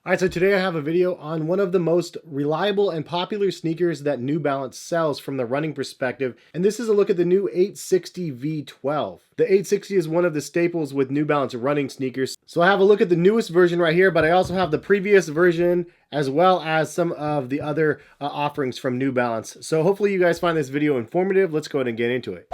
All right, so today I have a video on one of the most reliable and popular sneakers that New Balance sells from the running perspective, and this is a look at the new 860 V12. The 860 is one of the staples with New Balance running sneakers, so I have a look at the newest version right here, but I also have the previous version as well as some of the other offerings from New Balance. So hopefully you guys find this video informative. Let's go ahead and get into it.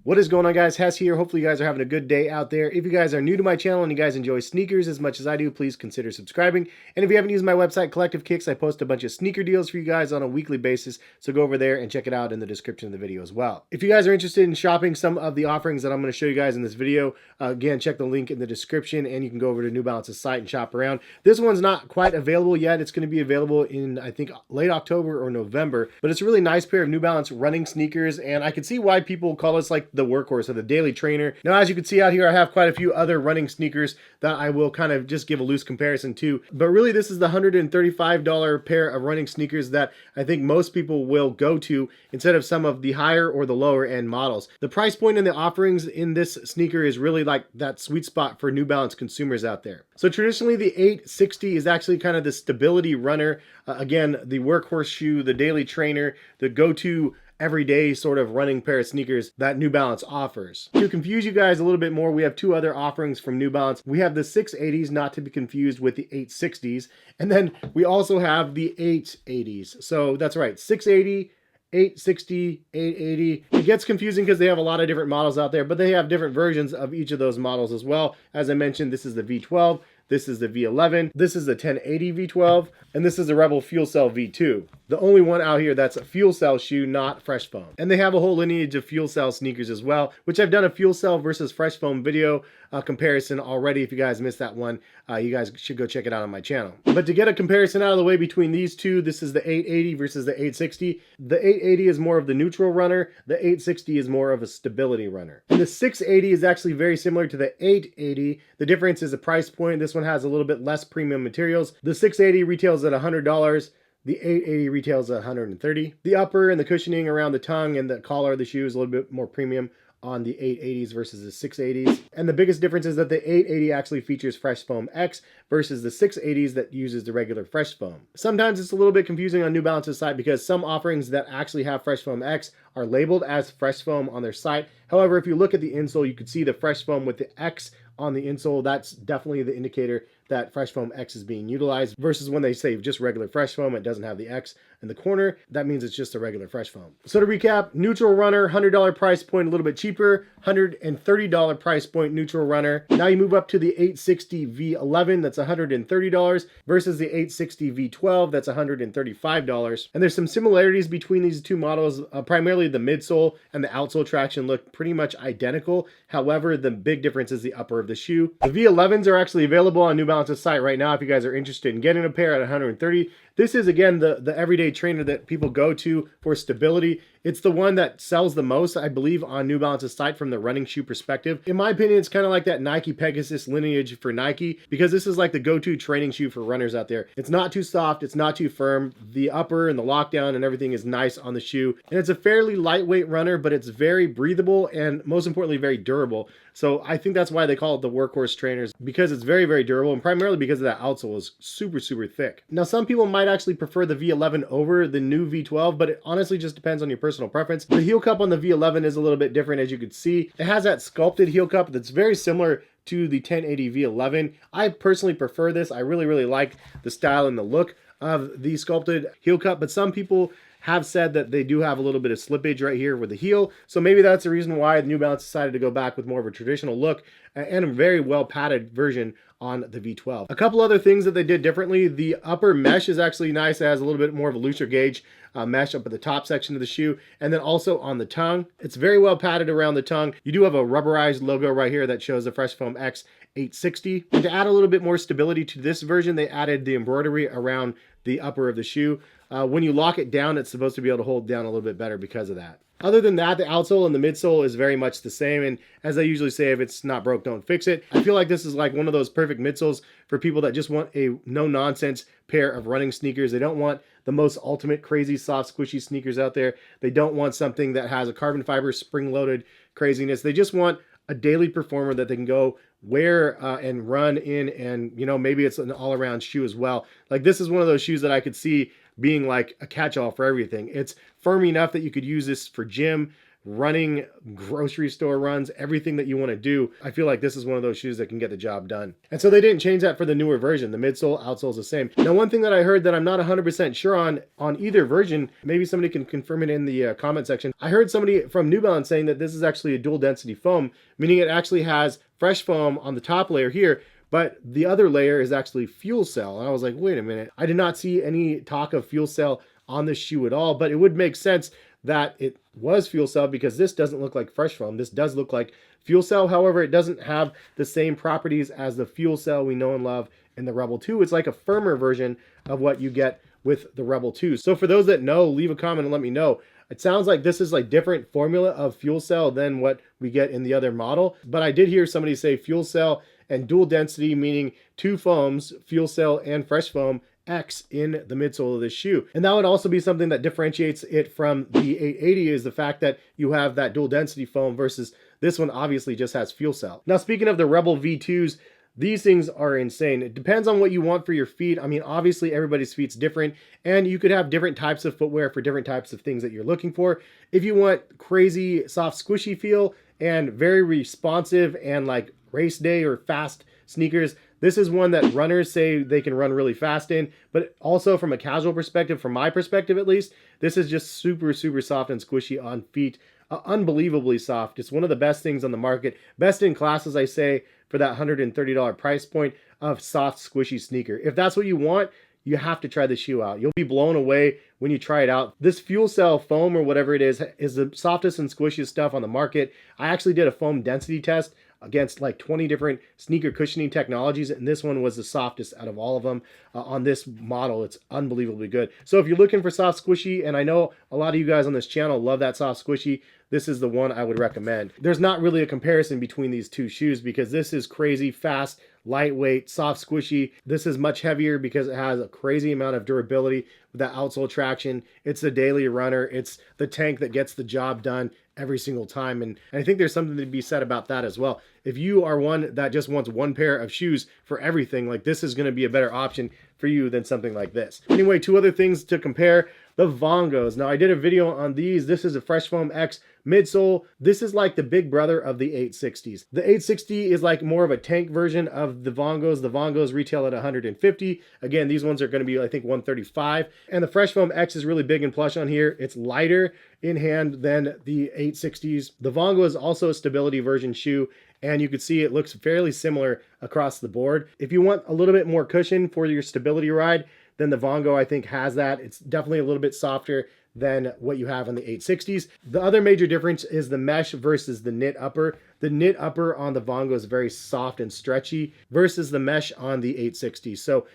What is going on, guys? Hes here. Hopefully you guys are having a good day out there. If you guys are new to my channel and you guys enjoy sneakers as much as I do, please consider subscribing. And if you haven't used my website, Collective Kicks, I post a bunch of sneaker deals for you guys on a weekly basis. So go over there and check it out in the description of the video as well. If you guys are interested in shopping some of the offerings that I'm going to show you guys in this video, again, check the link in the description and you can go over to New Balance's site and shop around. This one's not quite available yet. It's going to be available in, I think, late October or November. But it's a really nice pair of New Balance running sneakers. And I can see why people call this like the workhorse or the daily trainer. Now, as you can see out here, I have quite a few other running sneakers that I will kind of just give a loose comparison to. But really, this is the $135 pair of running sneakers that I think most people will go to instead of some of the higher or the lower end models. The price point and the offerings in this sneaker is really like that sweet spot for New Balance consumers out there. So traditionally, the 860 is actually kind of the stability runner. Again, the workhorse shoe, the daily trainer, the go-to everyday sort of running pair of sneakers that New Balance offers. To confuse you guys a little bit more, we have two other offerings from New Balance. We have the 680s, not to be confused with the 860s, and then we also have the 880s. So that's right, 680, 860, 880. It gets confusing because they have a lot of different models out there, but they have different versions of each of those models as well. As I mentioned, this is the V12, this is the V11, this is the 1080 V12, and this is the Rebel Fuel Cell V2. The only one out here that's a fuel cell shoe, not fresh foam. And they have a whole lineage of fuel cell sneakers as well, which I've done a fuel cell versus fresh foam video comparison already. If you guys missed that one, you guys should go check it out on my channel. But to get a comparison out of the way between these two, this is the 880 versus the 860. The 880 is more of the neutral runner. The 860 is more of a stability runner. And the 680 is actually very similar to the 880. The difference is the price point. This one has a little bit less premium materials. The 680 retails at $100. The 880 retails at $130. The upper and the cushioning around the tongue and the collar of the shoe is a little bit more premium on the 880s versus the 680s. And the biggest difference is that the 880 actually features Fresh Foam X versus the 680s that uses the regular Fresh Foam. Sometimes it's a little bit confusing on New Balance's site because some offerings that actually have Fresh Foam X are labeled as Fresh Foam on their site. However, if you look at the insole, you can see the Fresh Foam with the X on the insole. That's definitely the indicator that Fresh Foam X is being utilized versus when they say just regular Fresh Foam, it doesn't have the X in the corner. That means it's just a regular Fresh Foam. So to recap, neutral runner, $100 price point, a little bit cheaper, $130 price point neutral runner. Now you move up to the 860 V11, that's $130 versus the 860 V12, that's $135. And there's some similarities between these two models. Primarily the midsole and the outsole traction look pretty much identical. However, the big difference is the upper of the shoe. The V11s are actually available on New Balance's site right now if you guys are interested in getting a pair at $130. This is, again, the everyday trainer that people go to for stability. It's the one that sells the most, I believe, on New Balance's site from the running shoe perspective. In my opinion, it's kind of like that Nike Pegasus lineage for Nike because this is like the go-to training shoe for runners out there. It's not too soft, it's not too firm. The upper and the lockdown and everything is nice on the shoe. And it's a fairly lightweight runner, but it's very breathable and most importantly, very durable. So I think that's why they call it the workhorse trainers, because it's very, very durable and primarily because of that outsole is super, super thick. Now, some people might actually prefer the V11 over the new V12, but it honestly just depends on your personal preference. The heel cup on the V11 is a little bit different, as you can see. It has that sculpted heel cup that's very similar to the 1080 V11. I personally prefer this. I really, really like the style and the look of the sculpted heel cup, but some people have said that they do have a little bit of slippage right here with the heel. So maybe that's the reason why the New Balance decided to go back with more of a traditional look and a very well padded version on the V12. A couple other things that they did differently. The upper mesh is actually nice. It has a little bit more of a looser gauge mesh up at the top section of the shoe. And then also on the tongue, it's very well padded around the tongue. You do have a rubberized logo right here that shows the Fresh Foam X 860. And to add a little bit more stability to this version, they added the embroidery around the upper of the shoe. When you lock it down, it's supposed to be able to hold down a little bit better because of that. Other than that, the outsole and the midsole is very much the same. And as I usually say, if it's not broke, don't fix it. I feel like this is like one of those perfect midsoles for people that just want a no-nonsense pair of running sneakers. They don't want the most ultimate crazy soft squishy sneakers out there. They don't want something that has a carbon fiber spring-loaded craziness. They just want a daily performer that they can go wear and run in, and maybe it's an all-around shoe as well. Like, this is one of those shoes that I could see being like a catch-all for everything. It's firm enough that you could use this for gym, running, grocery store runs, everything that you want to do. I feel like this is one of those shoes that can get the job done. And so they didn't change that for the newer version. The midsole, outsole is the same. Now, one thing that I heard that I'm not 100% sure on either version, maybe somebody can confirm it in the comment section. I heard somebody from New Balance saying that this is actually a dual density foam, meaning it actually has fresh foam on the top layer here, but the other layer is actually fuel cell. And I was like, wait a minute. I did not see any talk of fuel cell on this shoe at all, but it would make sense that it was fuel cell because this doesn't look like fresh foam. This does look like fuel cell. However, it doesn't have the same properties as the fuel cell we know and love in the Rebel 2. It's like a firmer version of what you get with the Rebel 2. So for those that know, leave a comment and let me know. It sounds like this is like different formula of fuel cell than what we get in the other model. But I did hear somebody say fuel cell and dual density, meaning two foams, fuel cell and fresh foam, X in the midsole of this shoe. And that would also be something that differentiates it from the 880 is the fact that you have that dual density foam versus this one obviously just has fuel cell. Now, speaking of the Rebel V2s, these things are insane. It depends on what you want for your feet. I mean, obviously everybody's feet's different and you could have different types of footwear for different types of things that you're looking for. If you want crazy, soft, squishy feel and very responsive and like race day or fast sneakers, this is one that runners say they can run really fast in, but also from a casual perspective, from my perspective at least, this is just super, super soft and squishy on feet. Unbelievably soft. It's one of the best things on the market. Best in class, as I say, for that $130 price point of soft, squishy sneaker. If that's what you want, you have to try the shoe out. You'll be blown away when you try it out. This fuel cell foam or whatever it is the softest and squishiest stuff on the market. I actually did a foam density test against like 20 different sneaker cushioning technologies, and this one was the softest out of all of them on this model. It's unbelievably good. So if you're looking for soft squishy, and I know a lot of you guys on this channel love that soft squishy, this is the one I would recommend. There's not really a comparison between these two shoes because this is crazy fast, lightweight, soft, squishy. This is much heavier because it has a crazy amount of durability with that outsole traction. It's the daily runner. It's the tank that gets the job done every single time. And I think there's something to be said about that as well. If you are one that just wants one pair of shoes for everything, like this is going to be a better option for you than something like this. Anyway, two other things to compare. The Vongos. Now, I did a video on these. This is a Fresh Foam X midsole. This is like the big brother of the 860s. The 860 is like more of a tank version of the Vongos. The Vongos retail at $150. Again, these ones are going to be, I think, $135. And the Fresh Foam X is really big and plush on here. It's lighter in hand than the 860s. The Vongo is also a stability version shoe, and you can see it looks fairly similar across the board. If you want a little bit more cushion for your stability ride, then the Vongo, I think, has that. It's definitely a little bit softer than what you have on the 860s. The other major difference is the mesh versus the knit upper. The knit upper on the Vongo is very soft and stretchy versus the mesh on the 860s. So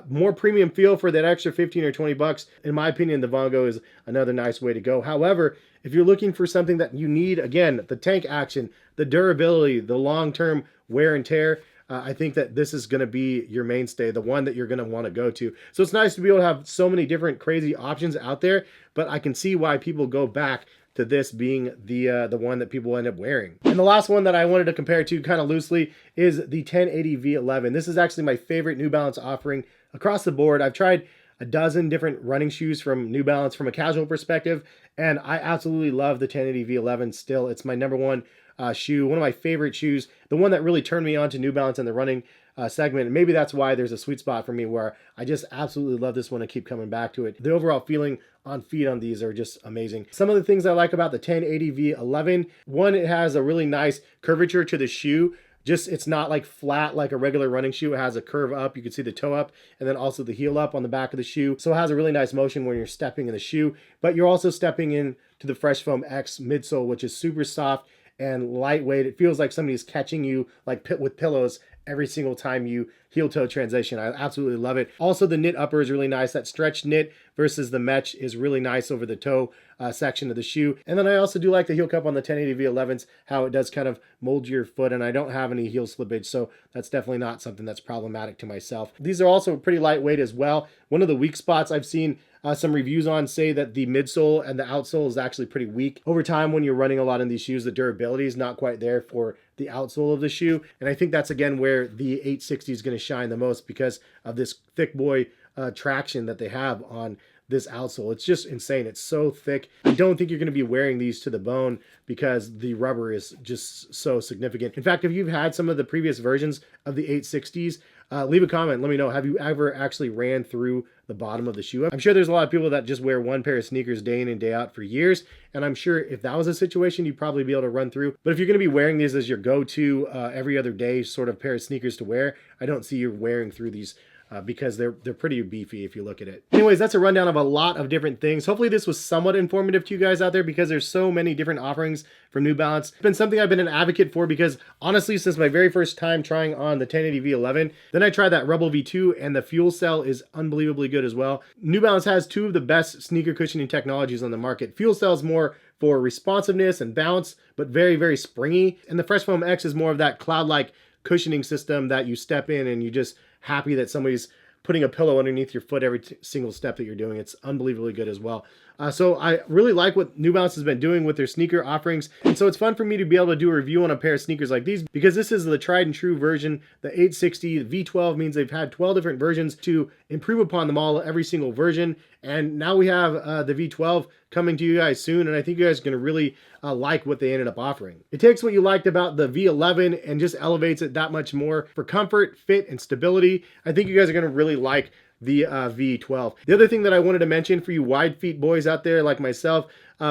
more premium feel for that extra 15 or 20 bucks. In my opinion, the Vongo is another nice way to go. However, if you're looking for something that you need, again, the tank action, the durability, the long-term wear and tear, I think that this is going to be your mainstay, the one that you're going to want to go to. So it's nice to be able to have so many different crazy options out there, but I can see why people go back to this being the one that people end up wearing. And the last one that I wanted to compare to kind of loosely is the 1080 V11. This is actually my favorite New Balance offering across the board. I've tried a dozen different running shoes from New Balance from a casual perspective, and I absolutely love the 1080 V11 still. It's my number one shoe, one of my favorite shoes, the one that really turned me on to New Balance in the running segment. And maybe that's why there's a sweet spot for me where I just absolutely love this one and keep coming back to it. The overall feeling on feet on these are just amazing. Some of the things I like about the 1080 V11, one, it has a really nice curvature to the shoe. Just, it's not like flat like a regular running shoe. It has a curve up. You can see the toe up and then also the heel up on the back of the shoe. So it has a really nice motion when you're stepping in the shoe, but you're also stepping in to the Fresh Foam X midsole, which is super soft and lightweight. It feels like somebody's catching you like with pillows every single time you heel toe transition. I absolutely love it. Also, the knit upper is really nice. That stretch knit versus the mesh is really nice over the toe section of the shoe. And then I also do like the heel cup on the 1080 V11s, how it does kind of mold your foot, and I don't have any heel slippage, so that's definitely not something that's problematic to myself. These are also pretty lightweight as well. One of the weak spots I've seen some reviews on say that the midsole and the outsole is actually pretty weak. Over time, when you're running a lot in these shoes, the durability is not quite there for the outsole of the shoe. And I think that's, again, where the 860 is going to shine the most because of this thick boy traction that they have on this outsole. It's just insane. It's so thick. I don't think you're going to be wearing these to the bone because the rubber is just so significant. In fact, if you've had some of the previous versions of the 860s, leave a comment. Let me know. Have you ever actually ran through the bottom of the shoe? I'm sure there's a lot of people that just wear one pair of sneakers day in and day out for years. And I'm sure if that was a situation, you'd probably be able to run through. But if you're going to be wearing these as your go-to every other day sort of pair of sneakers to wear, I don't see you wearing through these because they're pretty beefy if you look at it. Anyways, that's a rundown of a lot of different things. Hopefully this was somewhat informative to you guys out there because there's so many different offerings from New Balance. It's been something I've been an advocate for because honestly, since my very first time trying on the 1080 V11, then I tried that Rebel V2 and the Fuel Cell is unbelievably good as well. New Balance has two of the best sneaker cushioning technologies on the market. Fuel Cell is more for responsiveness and bounce, but very, very springy. And the Fresh Foam X is more of that cloud-like cushioning system that you step in and you just happy that somebody's putting a pillow underneath your foot every single step that you're doing. It's unbelievably good as well. So I really like what New Balance has been doing with their sneaker offerings. And so it's fun for me to be able to do a review on a pair of sneakers like these because this is the tried and true version. The 860 V12 means they've had 12 different versions to improve upon them all, every single version. And now we have the V12 coming to you guys soon. And I think you guys are going to really like what they ended up offering. It takes what you liked about the V11 and just elevates it that much more for comfort, fit, and stability. I think you guys are going to really like the V12. The other thing that I wanted to mention for you wide feet boys out there like myself,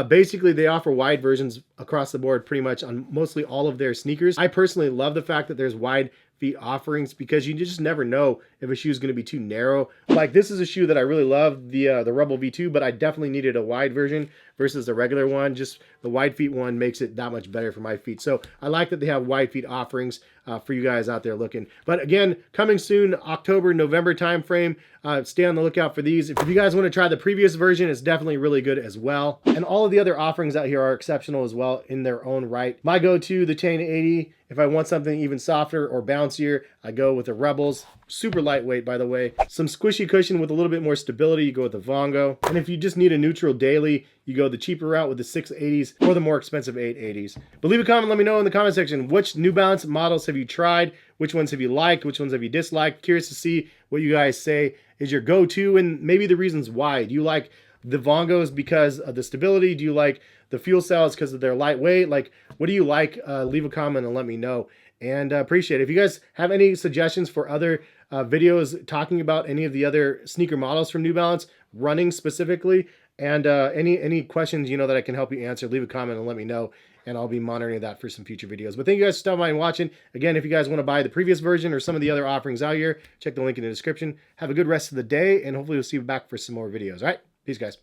basically they offer wide versions across the board pretty much on mostly all of their sneakers. I personally love the fact that there's wide feet offerings because you just never know if a shoe is going to be too narrow. Like this is a shoe that I really love, the Rebel V2, but I definitely needed a wide version versus the regular one. Just the wide feet one makes it that much better for my feet. So I like that they have wide feet offerings for you guys out there looking. But again, coming soon, October, November time frame. Stay on the lookout for these. If you guys want to try the previous version, it's definitely really good as well. And all of the other offerings out here are exceptional as well in their own right. My go-to, the 1080. If I want something even softer or bouncier, I go with the Rebels. Super lightweight, by the way. Some squishy cushion with a little bit more stability, you go with the Vongo. And if you just need a neutral daily, you go the cheaper route with the 680s or the more expensive 880s. But leave a comment, let me know in the comment section, which New Balance models have you tried? Which ones have you liked? Which ones have you disliked? Curious to see what you guys say is your go-to and maybe the reasons why. Do you like the Vongos because of the stability? Do you like the Fuel Cells because of their lightweight? Like, what do you like? Leave a comment and let me know. And appreciate it. If you guys have any suggestions for other videos talking about any of the other sneaker models from New Balance, running specifically, and any questions that I can help you answer, leave a comment and let me know, and I'll be monitoring that for some future videos. But thank you guys for stopping by and watching. Again, if you guys want to buy the previous version or some of the other offerings out here, check the link in the description. Have a good rest of the day, and hopefully we'll see you back for some more videos. All right, peace, guys.